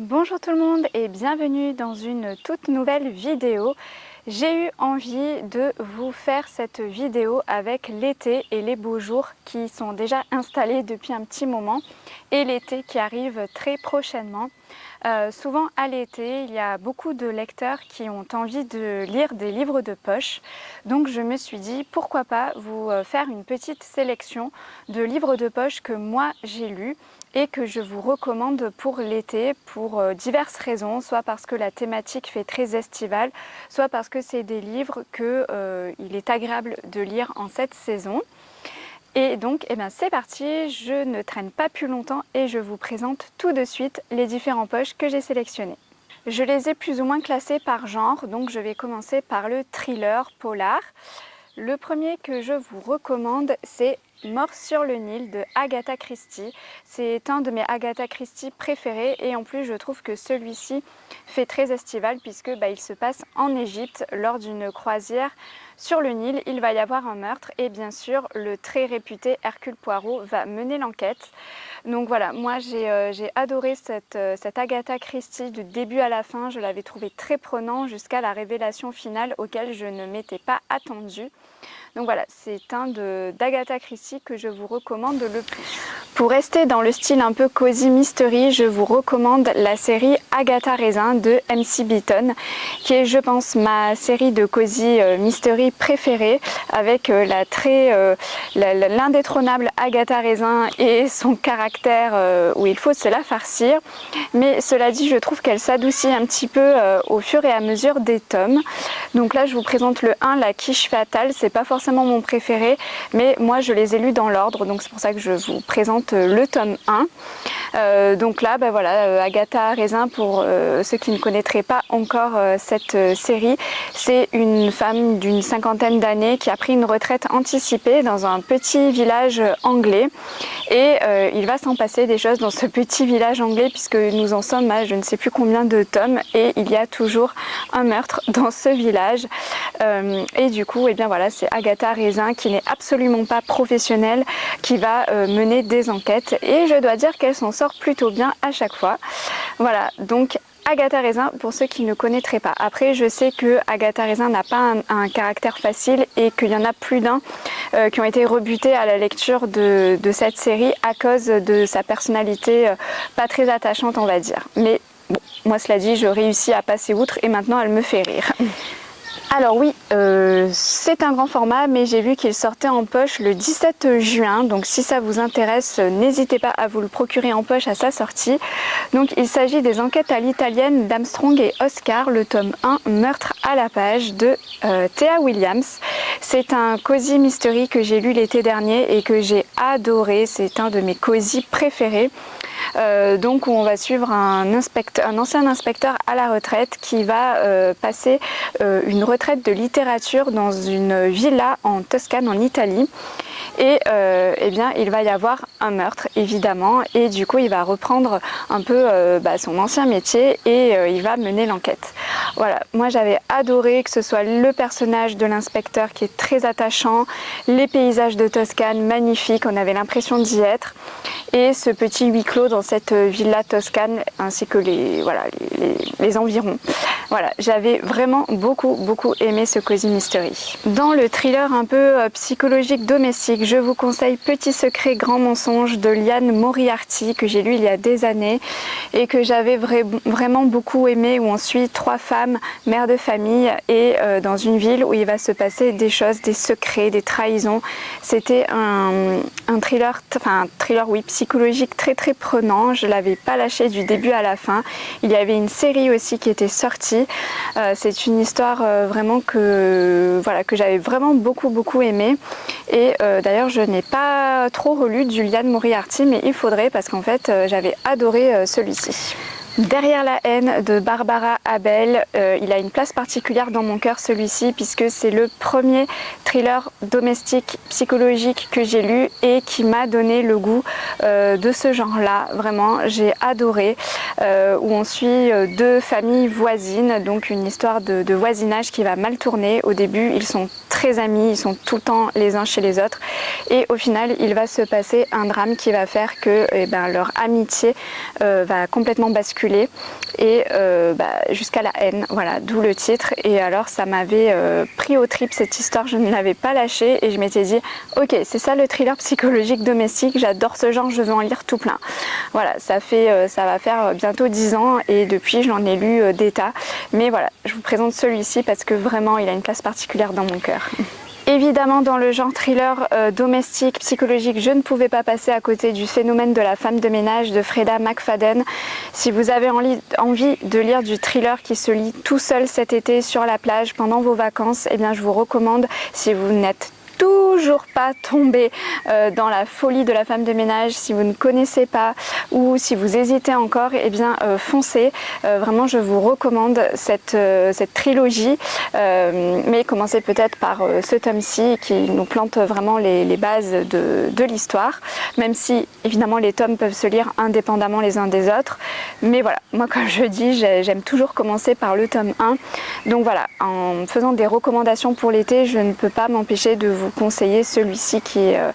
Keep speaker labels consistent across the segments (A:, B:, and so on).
A: Bonjour tout le monde et bienvenue dans une toute nouvelle vidéo. J'ai eu envie de vous faire cette vidéo avec l'été et les beaux jours qui sont déjà installés depuis un petit moment et l'été qui arrive très prochainement. Souvent à l'été, il y a beaucoup de lecteurs qui ont envie de lire des livres de poche. Donc je me suis dit pourquoi pas vous faire une petite sélection de livres de poche que moi j'ai lus et que je vous recommande pour l'été pour diverses raisons, soit parce que la thématique fait très estivale, soit parce que c'est des livres qu'il est agréable de lire en cette saison. Et donc c'est parti, je ne traîne pas plus longtemps et je vous présente tout de suite les différents poches que j'ai sélectionnés. Je les ai plus ou moins classés par genre, donc je vais commencer par le thriller polar. Le premier que je vous recommande, c'est Mort sur le Nil de Agatha Christie. C'est un de mes Agatha Christie préférés et en plus je trouve que celui-ci fait très estival puisque il se passe en Égypte lors d'une croisière sur le Nil. Il va y avoir un meurtre et bien sûr le très réputé Hercule Poirot va mener l'enquête. Donc voilà, moi j'ai adoré cette Agatha Christie du début à la fin. Je l'avais trouvé très prenant jusqu'à la révélation finale auquel je ne m'étais pas attendue. Donc voilà, c'est un d'Agatha Christie que je vous recommande le plus. Pour rester dans le style un peu cozy mystery, je vous recommande la série Agatha Raisin de MC Beaton, qui est je pense ma série de cozy mystery préférée, avec l'indétrônable Agatha Raisin et son caractère où il faut se la farcir. Mais cela dit, je trouve qu'elle s'adoucit un petit peu au fur et à mesure des tomes. Donc là je vous présente le 1, la quiche fatale. C'est pas forcément mon préféré, mais moi je les ai lus dans l'ordre, donc c'est pour ça que je vous présente le tome 1. Donc là voilà, Agatha Raisin, pour ceux qui ne connaîtraient pas encore cette série, c'est une femme d'une cinquantaine d'années qui a pris une retraite anticipée dans un petit village anglais et il va s'en passer des choses dans ce petit village anglais puisque nous en sommes à je ne sais plus combien de tomes et il y a toujours un meurtre dans ce village. Et du coup voilà, c'est Agatha Raisin qui n'est absolument pas professionnelle qui va mener des enquêtes et je dois dire qu'elle s'en sort plutôt bien à chaque fois. Voilà, donc Agatha Raisin pour ceux qui ne connaîtraient pas. Après je sais que Agatha Raisin n'a pas un caractère facile et qu'il y en a plus d'un qui ont été rebutés à la lecture de cette série à cause de sa personnalité pas très attachante on va dire. Mais bon, moi cela dit, je réussis à passer outre et maintenant elle me fait rire. Alors oui, c'est un grand format, mais j'ai vu qu'il sortait en poche le 17 juin, donc si ça vous intéresse, n'hésitez pas à vous le procurer en poche à sa sortie. Donc il s'agit des enquêtes à l'italienne d'Armstrong et Oscar, le tome 1, Meurtre à la page de Thea Williams. C'est un cozy mystery que j'ai lu l'été dernier et que j'ai adoré, c'est un de mes cozy préférés. Donc on va suivre un ancien inspecteur à la retraite qui va passer une retraite de littérature dans une villa en Toscane en Italie et il va y avoir un meurtre évidemment et du coup il va reprendre un peu son ancien métier et il va mener l'enquête. Voilà, moi j'avais adoré que ce soit le personnage de l'inspecteur qui est très attachant, les paysages de Toscane magnifiques, on avait l'impression d'y être et ce petit huis clos dans cette villa toscane ainsi que les environs. Voilà, j'avais vraiment beaucoup aimé ce cozy mystery. Dans le thriller un peu psychologique domestique, je vous conseille Petit secret, grand mensonge de Liane Moriarty que j'ai lu il y a des années et que j'avais vraiment beaucoup aimé, où on suit 3 femmes, mères de famille et dans une ville où il va se passer des choses, des secrets, des trahisons. C'était un thriller oui, psychologique très prenant. Je l'avais pas lâché du début à la fin. Il y avait une série aussi qui était sortie. C'est une histoire vraiment que j'avais vraiment beaucoup aimé et d'ailleurs je n'ai pas trop relu du Liane Moriarty, mais il faudrait parce qu'en fait j'avais adoré celui-ci. Derrière la haine de Barbara Abel, il a une place particulière dans mon cœur celui-ci puisque c'est le premier thriller domestique psychologique que j'ai lu et qui m'a donné le goût de ce genre-là. Vraiment, j'ai adoré, où on suit 2 familles voisines, donc une histoire de voisinage qui va mal tourner. Au début, ils sont très amis, ils sont tout le temps les uns chez les autres et au final, il va se passer un drame qui va faire que leur amitié va complètement basculer basculer et jusqu'à la haine, voilà, d'où le titre. Et alors ça m'avait pris au trip cette histoire, je ne l'avais pas lâchée et je m'étais dit ok, c'est ça le thriller psychologique domestique, j'adore ce genre, je veux en lire tout plein. Voilà, ça va faire bientôt 10 ans et depuis j'en ai lu des tas, mais voilà, je vous présente celui-ci parce que vraiment il a une place particulière dans mon cœur. Évidemment, dans le genre thriller domestique, psychologique, je ne pouvais pas passer à côté du phénomène de la femme de ménage de Freda McFadden. Si vous avez envie de lire du thriller qui se lit tout seul cet été sur la plage pendant vos vacances, eh bien je vous recommande, si vous n'êtes toujours pas tombé dans la folie de la femme de ménage, si vous ne connaissez pas ou si vous hésitez encore, eh bien foncez. Vraiment, je vous recommande cette trilogie, mais commencez peut-être par ce tome-ci qui nous plante vraiment les bases de l'histoire, même si évidemment les tomes peuvent se lire indépendamment les uns des autres. Mais voilà, moi comme je dis, j'aime toujours commencer par le tome 1. Donc voilà, en faisant des recommandations pour l'été, je ne peux pas m'empêcher de vous conseiller celui-ci qui est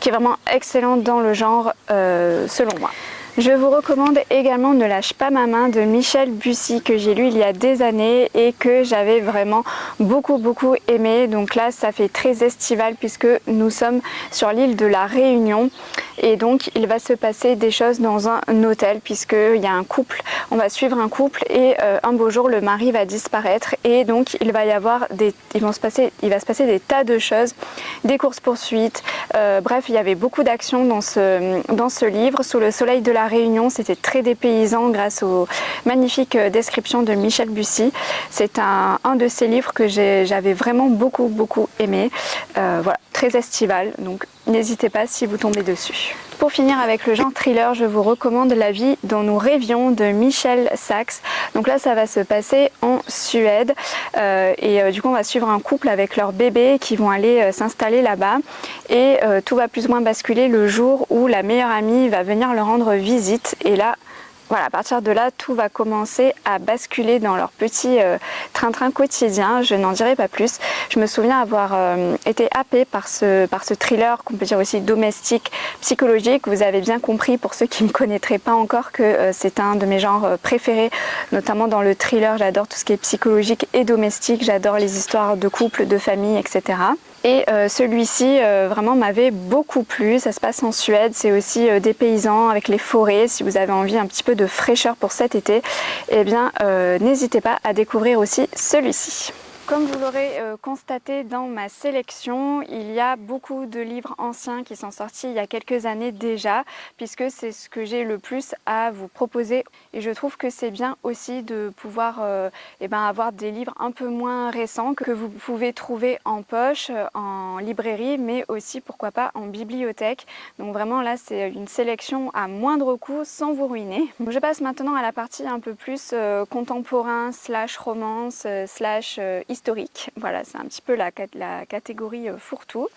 A: vraiment excellent dans le genre selon moi. Je vous recommande également Ne lâche pas ma main de Michel Bussy que j'ai lu il y a des années et que j'avais vraiment beaucoup aimé. Donc là ça fait très estival puisque nous sommes sur l'île de la Réunion et donc il va se passer des choses dans un hôtel puisqu'il y a un couple, on va suivre un couple et un beau jour le mari va disparaître et donc il va se passer des tas de choses, des courses-poursuites, bref il y avait beaucoup d'actions dans ce livre. Sous le soleil de la Réunion, c'était très dépaysant grâce aux magnifiques descriptions de Michel Bussy. C'est un de ces livres que j'avais vraiment beaucoup aimé. Voilà, très estival, donc n'hésitez pas si vous tombez dessus. Pour finir avec le genre thriller, je vous recommande La vie dont nous rêvions de Michel Sachs. Donc là ça va se passer en Suède du coup on va suivre un couple avec leur bébé qui vont aller s'installer là-bas et tout va plus ou moins basculer le jour où la meilleure amie va venir leur rendre visite et là voilà, à partir de là, tout va commencer à basculer dans leur petit train-train quotidien. Je n'en dirai pas plus. Je me souviens avoir été happée par ce thriller, qu'on peut dire aussi domestique, psychologique. Vous avez bien compris, pour ceux qui ne me connaîtraient pas encore, que c'est un de mes genres préférés, notamment dans le thriller. J'adore tout ce qui est psychologique et domestique. J'adore les histoires de couple, de famille, etc. Et celui-ci vraiment m'avait beaucoup plu. Ça se passe en Suède, c'est aussi des paysans avec les forêts. Si vous avez envie un petit peu de fraîcheur pour cet été, eh bien n'hésitez pas à découvrir aussi celui-ci. Comme vous l'aurez constaté dans ma sélection, il y a beaucoup de livres anciens qui sont sortis il y a quelques années déjà, puisque c'est ce que j'ai le plus à vous proposer. Et je trouve que c'est bien aussi de pouvoir avoir des livres un peu moins récents que vous pouvez trouver en poche, en librairie, mais aussi pourquoi pas en bibliothèque. Donc vraiment là c'est une sélection à moindre coût sans vous ruiner. Donc, je passe maintenant à la partie un peu plus contemporain / romance / historique. Voilà, c'est un petit peu la catégorie fourre-tout.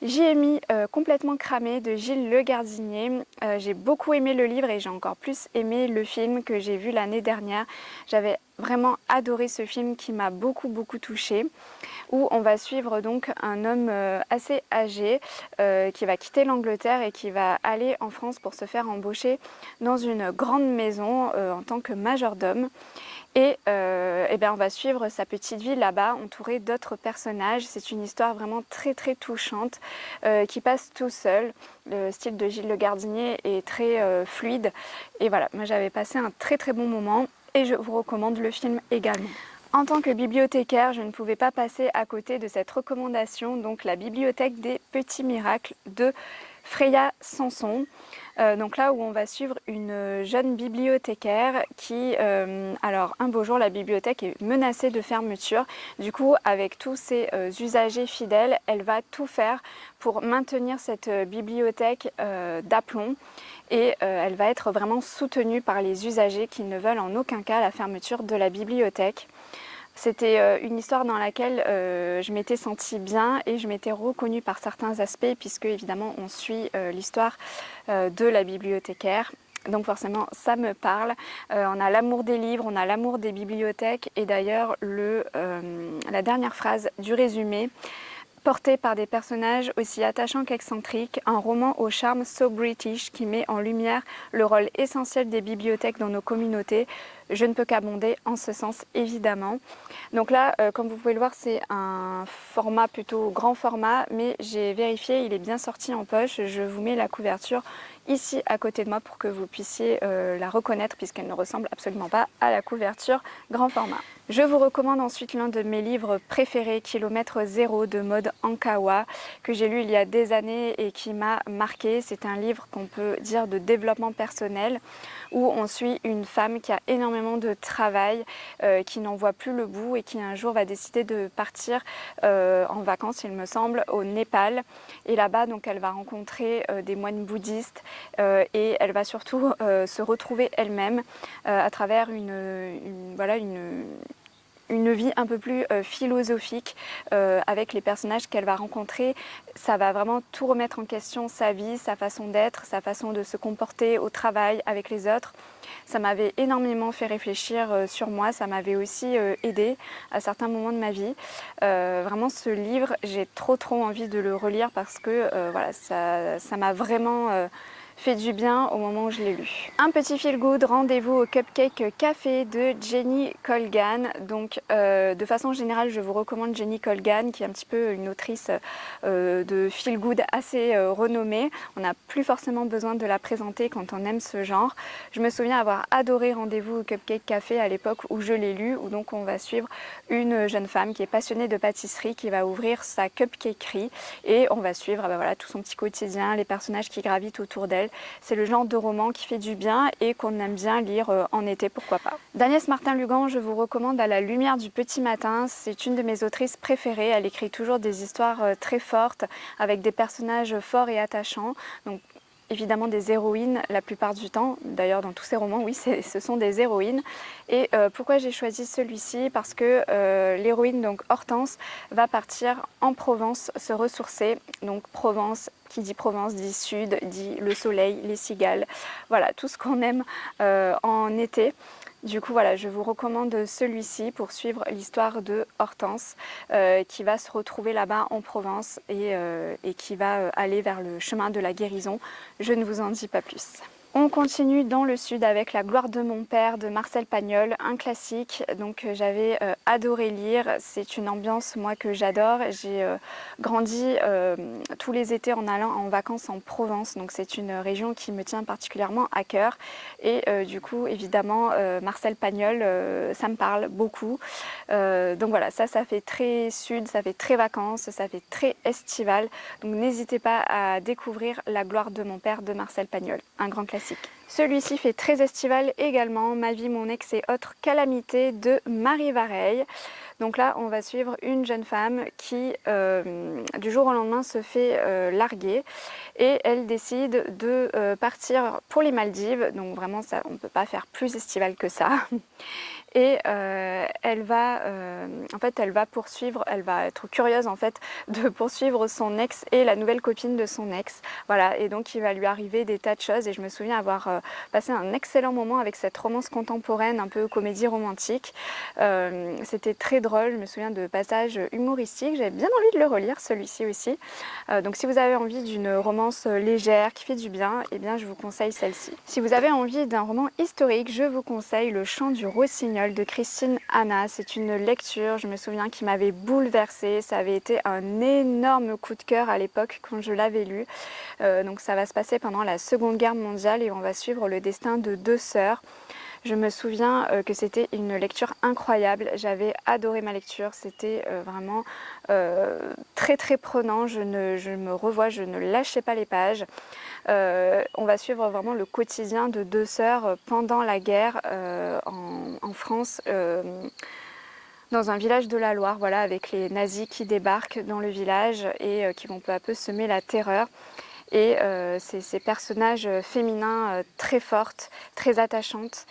A: J'y ai mis Complètement cramé de Gilles Le Gardinier. J'ai beaucoup aimé le livre et j'ai encore plus aimé le film que j'ai vu l'année dernière. J'avais vraiment adoré ce film qui m'a beaucoup touchée, où on va suivre donc un homme assez âgé qui va quitter l'Angleterre et qui va aller en France pour se faire embaucher dans une grande maison en tant que majordome. Et on va suivre sa petite vie là-bas, entourée d'autres personnages. C'est une histoire vraiment très touchante qui passe tout seul. Le style de Gilles Le Gardinier est très fluide. Et voilà, moi j'avais passé un très bon moment et je vous recommande le film également. En tant que bibliothécaire, je ne pouvais pas passer à côté de cette recommandation, donc La bibliothèque des petits miracles de Freya Sanson. Donc là où on va suivre une jeune bibliothécaire qui, alors un beau jour la bibliothèque est menacée de fermeture. Du coup avec tous ses usagers fidèles, elle va tout faire pour maintenir cette bibliothèque d'aplomb. Et elle va être vraiment soutenue par les usagers qui ne veulent en aucun cas la fermeture de la bibliothèque. C'était une histoire dans laquelle je m'étais sentie bien et je m'étais reconnue par certains aspects puisque évidemment on suit l'histoire de la bibliothécaire. Donc forcément ça me parle. On a l'amour des livres, on a l'amour des bibliothèques et d'ailleurs la dernière phrase du résumé Porté par des personnages aussi attachants qu'excentriques, un roman au charme so british qui met en lumière le rôle essentiel des bibliothèques dans nos communautés. Je ne peux qu'abonder en ce sens évidemment. Donc là, comme vous pouvez le voir, c'est un format plutôt grand format, mais j'ai vérifié, il est bien sorti en poche. Je vous mets la couverture ici à côté de moi pour que vous puissiez la reconnaître puisqu'elle ne ressemble absolument pas à la couverture grand format. Je vous recommande ensuite l'un de mes livres préférés, Kilomètre Zéro de Maud Ankawa, que j'ai lu il y a des années et qui m'a marqué. C'est un livre qu'on peut dire de développement personnel où on suit une femme qui a énormément de travail, qui n'en voit plus le bout et qui un jour va décider de partir en vacances, il me semble, au Népal. Et là-bas, donc, elle va rencontrer des moines bouddhistes et elle va surtout se retrouver elle-même à travers une vie un peu plus philosophique avec les personnages qu'elle va rencontrer. Ça va vraiment tout remettre en question, sa vie, sa façon d'être, sa façon de se comporter au travail avec les autres. Ça m'avait énormément fait réfléchir sur moi, ça m'avait aussi aidé à certains moments de ma vie. Vraiment ce livre, j'ai trop envie de le relire parce que voilà, ça m'a vraiment fait du bien au moment où je l'ai lu. Un petit feel good, rendez-vous au Cupcake Café de Jenny Colgan. Donc de façon générale, je vous recommande Jenny Colgan qui est un petit peu une autrice de feel good assez renommée. On n'a plus forcément besoin de la présenter quand on aime ce genre. Je me souviens avoir adoré Rendez-vous au Cupcake Café à l'époque où je l'ai lu, où donc on va suivre une jeune femme qui est passionnée de pâtisserie, qui va ouvrir sa cupcakerie et on va suivre voilà, tout son petit quotidien, les personnages qui gravitent autour d'elle. C'est le genre de roman qui fait du bien et qu'on aime bien lire en été, pourquoi pas. d'Agnès Martin-Lugan, je vous recommande À la lumière du petit matin. C'est une de mes autrices préférées. Elle écrit toujours des histoires très fortes avec des personnages forts et attachants. Donc évidemment des héroïnes la plupart du temps, d'ailleurs dans tous ces romans, oui, ce sont des héroïnes. Et pourquoi j'ai choisi celui-ci? Parce que l'héroïne, donc Hortense, va partir en Provence se ressourcer. Donc Provence, qui dit Provence dit sud, dit le soleil, les cigales, voilà, tout ce qu'on aime en été. Du coup, voilà, je vous recommande celui-ci pour suivre l'histoire de Hortense qui va se retrouver là-bas en Provence et qui va aller vers le chemin de la guérison. Je ne vous en dis pas plus. On continue dans le sud avec La gloire de mon père de Marcel Pagnol, un classique donc j'avais adoré lire. C'est une ambiance moi que j'adore. J'ai grandi tous les étés en allant en vacances en Provence, donc c'est une région qui me tient particulièrement à cœur et du coup évidemment Marcel Pagnol ça me parle beaucoup. Donc voilà, ça fait très sud, ça fait très vacances, ça fait très estival, donc n'hésitez pas à découvrir La gloire de mon père de Marcel Pagnol, un grand classique. Celui-ci fait très estival également, Ma vie, mon ex et autres calamités de Marie Vareille. Donc là, on va suivre une jeune femme qui, du jour au lendemain, se fait larguer et elle décide de partir pour les Maldives. Donc vraiment, ça, on ne peut pas faire plus estival que ça. Et elle va poursuivre, elle va être curieuse en fait de poursuivre son ex et la nouvelle copine de son ex. Voilà, et donc il va lui arriver des tas de choses et je me souviens avoir passé un excellent moment avec cette romance contemporaine, un peu comédie romantique. C'était très drôle, je me souviens de passages humoristiques, j'avais bien envie de le relire celui-ci aussi. Donc si vous avez envie d'une romance légère qui fait du bien, eh bien je vous conseille celle-ci. Si vous avez envie d'un roman historique, je vous conseille Le chant du rossignol de Christine Hanna. C'est une lecture, je me souviens, qui m'avait bouleversée. Ça avait été un énorme coup de cœur à l'époque quand je l'avais lu. Donc ça va se passer pendant la Seconde Guerre mondiale et on va suivre le destin de deux sœurs. Je me souviens que c'était une lecture incroyable, j'avais adoré ma lecture, c'était vraiment très prenant, je me revois, je ne lâchais pas les pages. On va suivre vraiment le quotidien de deux sœurs pendant la guerre en France. Dans un village de la Loire, voilà, avec les nazis qui débarquent dans le village et qui vont peu à peu semer la terreur. Et c'est ces personnages féminins très fortes, très attachantes,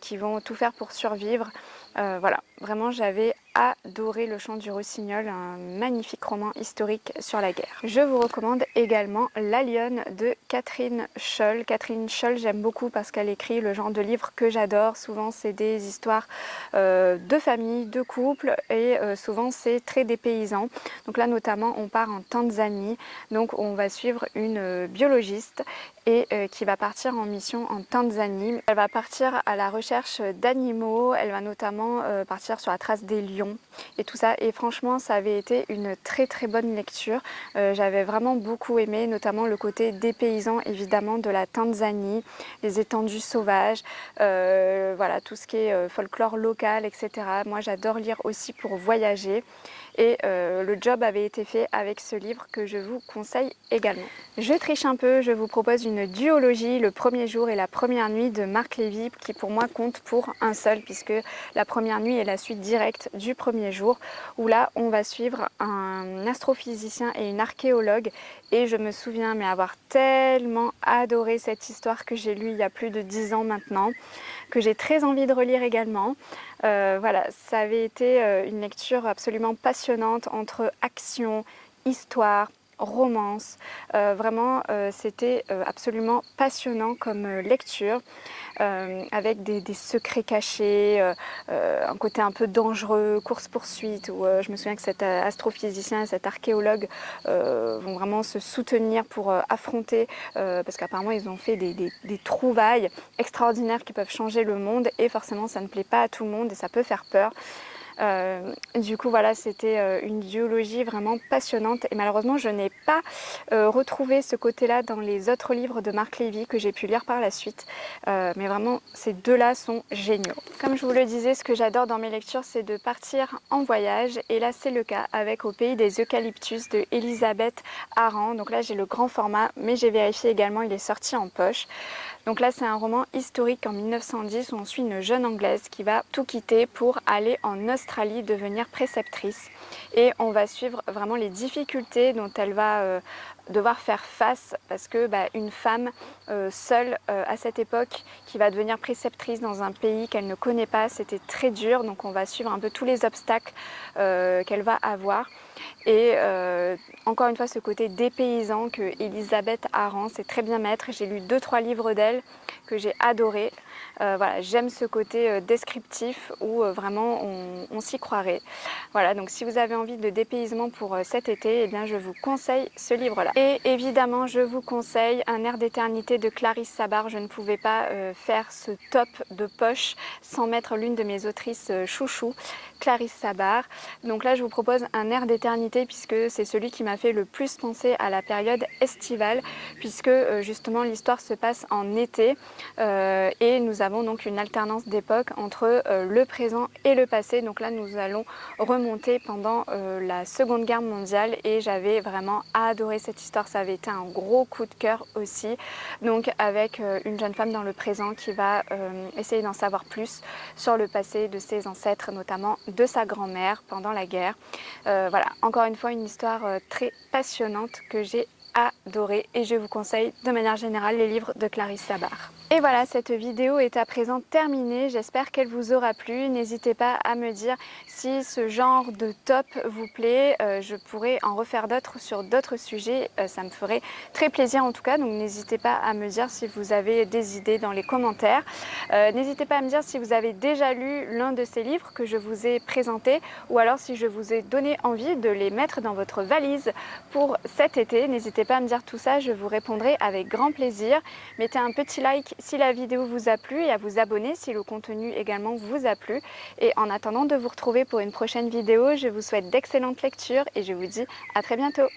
A: qui vont tout faire pour survivre. Voilà, vraiment j'avais adoré Le Chant du Rossignol, un magnifique roman historique sur la guerre. Je vous recommande également La Lionne de Catherine Scholl. Catherine Scholl, j'aime beaucoup parce qu'elle écrit le genre de livre que j'adore. Souvent c'est des histoires de famille, de couple et souvent c'est très dépaysant. Donc là notamment on part en Tanzanie, donc on va suivre une biologiste et qui va partir en mission en Tanzanie. Elle va partir à la recherche d'animaux, elle va notamment partir sur la trace des lions et tout ça. Et franchement, ça avait été une très très bonne lecture. J'avais vraiment beaucoup aimé, notamment le côté dépaysant évidemment de la Tanzanie, les étendues sauvages, voilà, tout ce qui est folklore local, etc. Moi j'adore lire aussi pour voyager. Et le job avait été fait avec ce livre que je vous conseille également. Je triche un peu, je vous propose une duologie, Le Premier Jour et La Première Nuit de Marc Lévy, qui pour moi compte pour un seul, puisque La Première Nuit est la suite directe du Premier Jour, où là on va suivre un astrophysicien et une archéologue. Et je me souviens mais avoir tellement adoré cette histoire que j'ai lue il y a plus de 10 ans maintenant, que j'ai très envie de relire également. Voilà, ça avait été une lecture absolument passionnante entre action, histoire, romance. Vraiment, c'était absolument passionnant comme lecture, avec des secrets cachés, un côté un peu dangereux, course-poursuite, où je me souviens que cet astrophysicien et cet archéologue vont vraiment se soutenir pour affronter, parce qu'apparemment ils ont fait des trouvailles extraordinaires qui peuvent changer le monde, et forcément ça ne plaît pas à tout le monde et ça peut faire peur. Du coup voilà, c'était une duologie vraiment passionnante et malheureusement je n'ai pas retrouvé ce côté-là dans les autres livres de Marc Lévy que j'ai pu lire par la suite, mais vraiment ces deux-là sont géniaux. Comme je vous le disais, ce que j'adore dans mes lectures c'est de partir en voyage, et là c'est le cas avec Au pays des eucalyptus de Elisabeth Arrand. Donc là j'ai le grand format, mais j'ai vérifié également, il est sorti en poche. Donc là c'est un roman historique en 1910 où on suit une jeune anglaise qui va tout quitter pour aller en Australie devenir préceptrice, et on va suivre vraiment les difficultés dont elle va devoir faire face, parce que une femme seule à cette époque qui va devenir préceptrice dans un pays qu'elle ne connaît pas, c'était très dur. Donc on va suivre un peu tous les obstacles qu'elle va avoir. Et encore une fois ce côté dépaysant que Elisabeth Arrand sait très bien mettre. J'ai lu 2-3 livres d'elle que j'ai adoré. Voilà, j'aime ce côté descriptif où vraiment on s'y croirait. Voilà, donc si vous avez envie de dépaysement pour cet été, eh bien je vous conseille ce livre-là. Et évidemment, je vous conseille Un air d'éternité de Clarisse Sabar. Je ne pouvais pas faire ce top de poche sans mettre l'une de mes autrices chouchou, Clarisse Sabar. Donc là, je vous propose Un air d'éternité puisque c'est celui qui m'a fait le plus penser à la période estivale, puisque justement l'histoire se passe en été et nous avons donc une alternance d'époque entre le présent et le passé. Donc là, nous allons remonter pendant la Seconde Guerre mondiale et j'avais vraiment adoré cette histoire. Ça avait été un gros coup de cœur aussi. Donc avec une jeune femme dans le présent qui va essayer d'en savoir plus sur le passé de ses ancêtres, notamment de sa grand-mère pendant la guerre. Voilà, encore une fois une histoire très passionnante que j'ai adoré, et je vous conseille de manière générale les livres de Clarisse Sabar. Et voilà, cette vidéo est à présent terminée, j'espère qu'elle vous aura plu. N'hésitez pas à me dire si ce genre de top vous plaît, je pourrais en refaire d'autres sur d'autres sujets, ça me ferait très plaisir en tout cas, donc n'hésitez pas à me dire si vous avez des idées dans les commentaires. N'hésitez pas à me dire si vous avez déjà lu l'un de ces livres que je vous ai présenté, ou alors si je vous ai donné envie de les mettre dans votre valise pour cet été. N'hésitez pas à me dire tout ça, je vous répondrai avec grand plaisir. Mettez un petit like si la vidéo vous a plu et à vous abonner si le contenu également vous a plu. Et en attendant de vous retrouver pour une prochaine vidéo, je vous souhaite d'excellentes lectures et je vous dis à très bientôt.